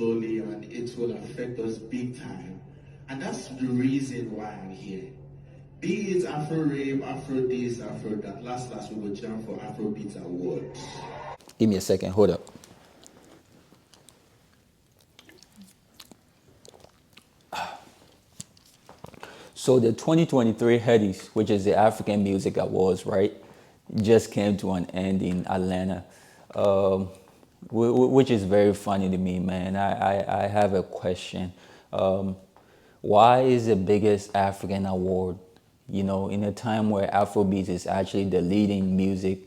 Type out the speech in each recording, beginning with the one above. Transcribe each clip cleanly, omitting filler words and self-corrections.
slowly, and it will affect us big time. And that's the reason why I'm here. Be it Afro Rave, Afro this, Afro that. Last we will jump for Afrobeat Awards. Give me a second. Hold up. So the 2023 Headies, which is the African Music Awards, right, just came to an end in Atlanta, which is very funny to me, man. I have a question. Why is the biggest African award, in a time where Afrobeat is actually the leading music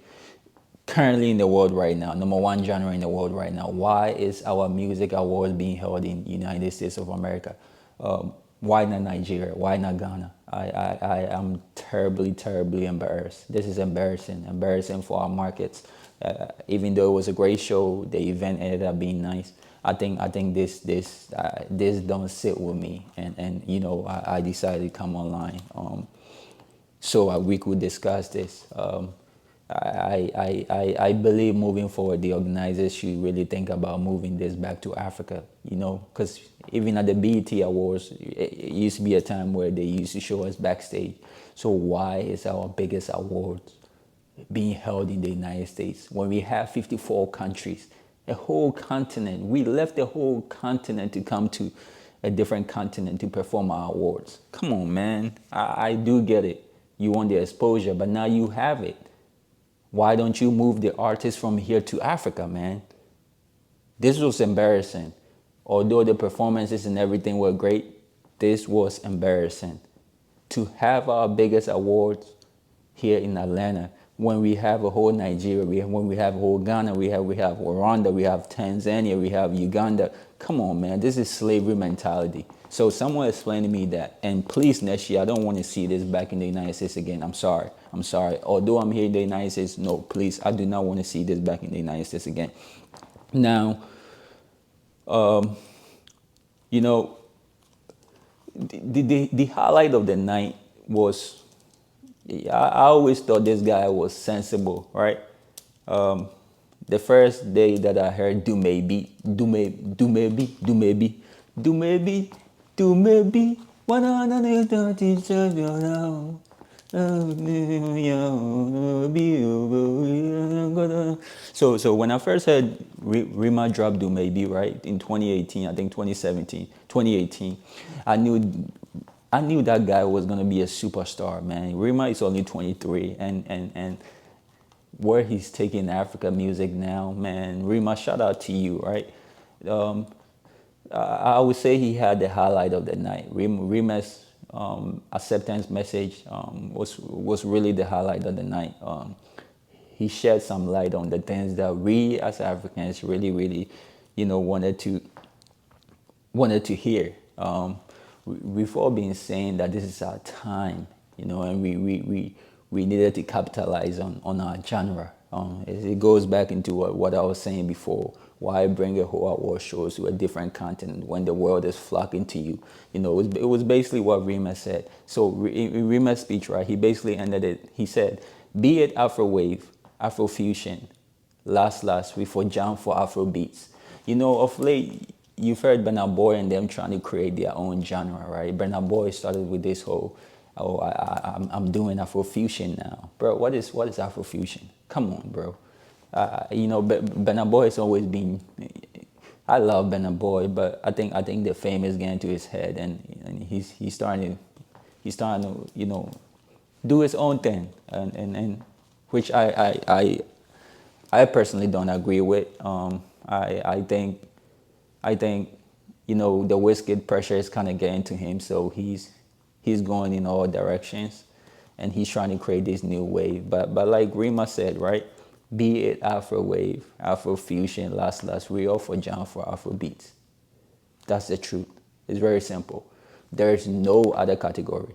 currently in the world right now, number one genre in the world right now? Why is our music award being held in United States of America? Why not Nigeria? Why not Ghana? I am terribly, terribly embarrassed. This is embarrassing for our markets. Even though it was a great show, the event ended up being nice. I think this don't sit with me, and I decided to come online so we could discuss this. I believe moving forward, the organizers should really think about moving this back to Africa, because even at the BET Awards, it used to be a time where they used to show us backstage. So why is our biggest awards being held in the United States when we have 54 countries, a whole continent? We left the whole continent to come to a different continent to perform our awards. Come on, man. I do get it. You want the exposure, but now you have it. Why don't you move the artists from here to Africa, man? This was embarrassing. Although the performances and everything were great, this was embarrassing. To have our biggest awards here in Atlanta, when we have a whole Nigeria, when we have a whole Ghana, we have Rwanda, we have Tanzania, we have Uganda. Come on, man, this is slavery mentality. So someone explained to me that, and please next year, I don't want to see this back in the United States again. I'm sorry. Although I'm here in the United States, no, please, I do not want to see this back in the United States again. Now, the highlight of the night was, I always thought this guy was sensible, right? The first day that I heard do maybe, so when I first heard Rima drop Do Maybe, right, in 2018, I think 2017, 2018, I knew that guy was gonna be a superstar, man. Rima is only 23, and where he's taking Africa music now, man. Rima, shout out to you, right? I would say he had the highlight of the night. Rima's acceptance message was really the highlight of the night. He shed some light on the things that we as Africans really, wanted to hear. We've all been saying that this is our time, and we needed to capitalize on our genre. It goes back into what I was saying before. Why bring a whole award shows to a different continent when the world is flocking to you? It was basically what Rima said. So in Rima's speech, right, he basically ended it. He said, be it Afrowave, Afrofusion, last, we for jam for Afro beats. Of late, you've heard Burna Boy and them trying to create their own genre, right? Burna Boy started with this whole, I'm doing Afrofusion now. Bro, what is Afrofusion? Come on, bro. Burna Boy has always been, I love Burna Boy, but I think the fame is getting to his head, and he's starting to, do his own thing, and which I personally don't agree with. I think the whiskey pressure is kind of getting to him, so he's going in all directions, and he's trying to create this new wave. But like Rima said, right? Be it Afro wave, Afro fusion, last, we all for jam for Afro beats. That's the truth. It's very simple. There is no other category.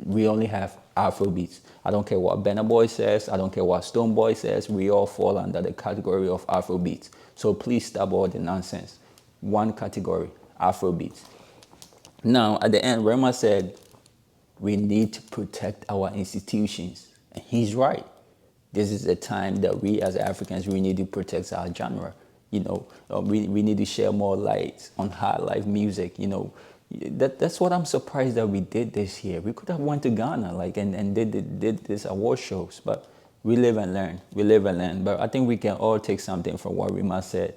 We only have Afro beats. I don't care what Burna Boy says. I don't care what Stone Boy says. We all fall under the category of Afro beats. So please stop all the nonsense. One category, Afro beats. Now, at the end, Rema said, we need to protect our institutions. And he's right. This is a time that we as Africans, we need to protect our genre. we need to share more light on high life music. That's what I'm surprised that we did this year. We could have went to Ghana and did this award shows, but we live and learn. We live and learn. But I think we can all take something from what Rima said.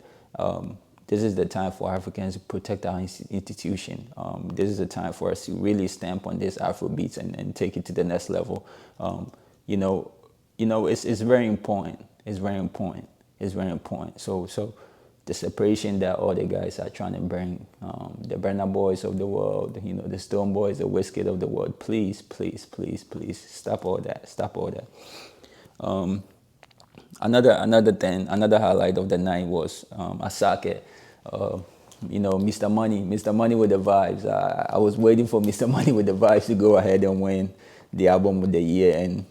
This is the time for Africans to protect our institution. This is the time for us to really stamp on this Afro beats and take it to the next level. It's very important. It's very important. It's very important. So the separation that all the guys are trying to bring, the Burna Boys of the world, the Stone Boys, the Wizkid of the world, please, please, please, please, stop all that. Stop all that. Another highlight of the night was Asake. Mr. Money with the vibes. I was waiting for Mr. Money with the vibes to go ahead and win the album of the year, and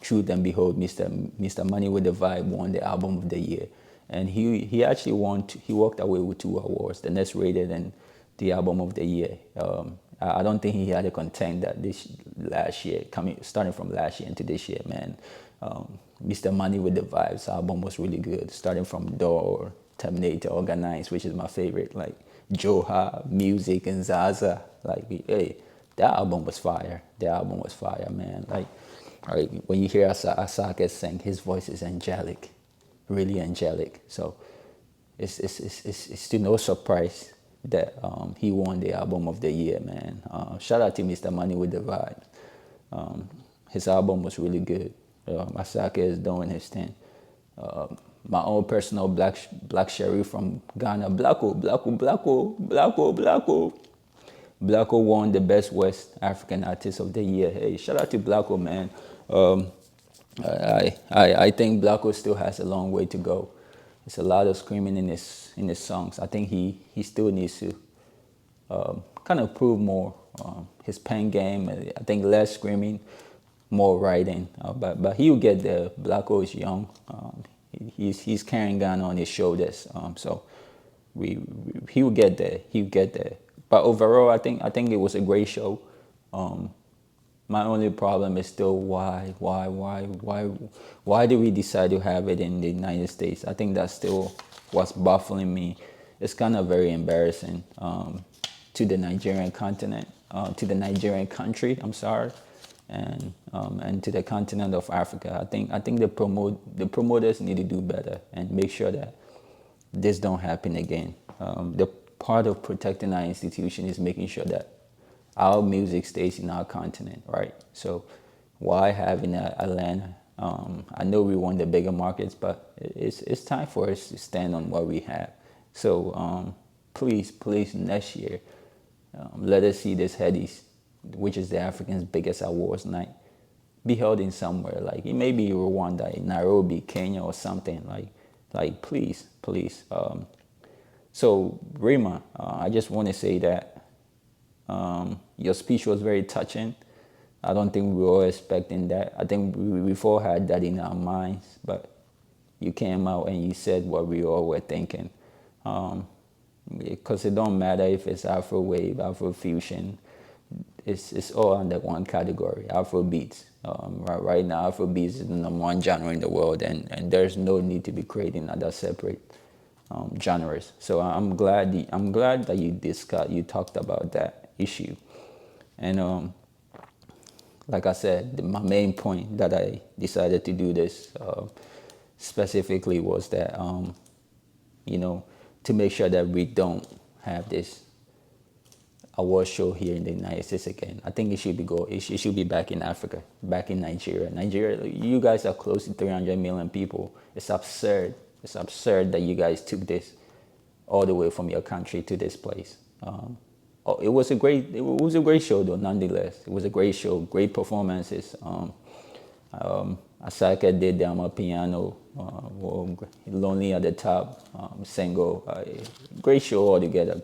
truth and behold, Mr. Money with the Vibe won the album of the year, and he actually won. He walked away with 2 awards: the Next Rated and the album of the year. I don't think he had a contender this last year, starting from last year into this year, man. Mr. Money with the Vibes album was really good, starting from Door, Terminator, Organize, which is my favorite, like Joha, Music, and Zaza. Hey, that album was fire. That album was fire, man. When you hear Asake sing, his voice is angelic, really angelic. So it's to no surprise that he won the album of the year, man. Shout out to Mr. Money with the Vibe. His album was really good. Asake is doing his thing. My own personal black Sherry from Ghana, Blacko won the Best West African Artist of the Year. Hey, shout out to Blacko, man. I think Blacko still has a long way to go. There's a lot of screaming in his songs. I think he still needs to kind of prove more his pen game. I think less screaming, more writing. But he will get there. Blacko is young. He's carrying Ghana on his shoulders. So he will get there. He will get there. But overall, I think it was a great show. My only problem is still why did we decide to have it in the United States? I think that's still what's baffling me. It's kind of very embarrassing to the Nigerian continent, to the Nigerian country. I'm sorry, and to the continent of Africa. I think the promoters need to do better and make sure that this don't happen again. The part of protecting our institution is making sure that our music stays in our continent, right? So why having Atlanta? I know we want the bigger markets, but it's time for us to stand on what we have. So please, next year, let us see this Headies, which is the African's biggest awards night, be held in somewhere. Like it may be Rwanda, in Nairobi, Kenya, or something. Like please. So Rima, I just want to say that your speech was very touching. I don't think we were all expecting that. I think we've all had that in our minds, but you came out and you said what we all were thinking. Because it don't matter if it's Afro wave, Afro fusion, it's all under one category, Afro beats. Right now, Afro beats is the #1 genre in the world, and there's no need to be creating other separate genres. So I'm glad that you talked about that issue. And like I said, my main point that I decided to do this specifically was that, to make sure that we don't have this award show here in the United States again. I think it should be back in Africa, back in Nigeria. Nigeria, you guys are close to 300 million people. It's absurd. It's absurd that you guys took this all the way from your country to this place. It was a great show though, nonetheless. It was a great show, great performances. Asake did the piano, Lonely at the Top, single. Great show altogether.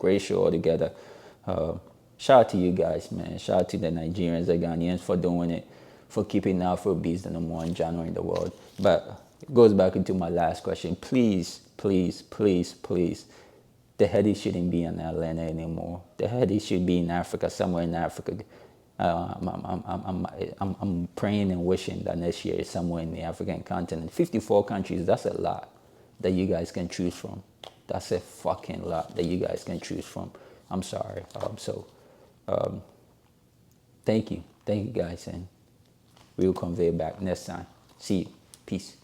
Shout out to you guys, man. Shout out to the Nigerians, the Ghanaians for doing it, for keeping Afrobeats the #1 genre in the world. But it goes back into my last question. Please, the Headies shouldn't be in Atlanta anymore. The Headies should be in Africa, somewhere in Africa. I'm praying and wishing that next year is somewhere in the African continent. 54 countries, that's a lot that you guys can choose from. That's a fucking lot that you guys can choose from. I'm sorry. Thank you guys, and we'll convey back next time. See you. Peace.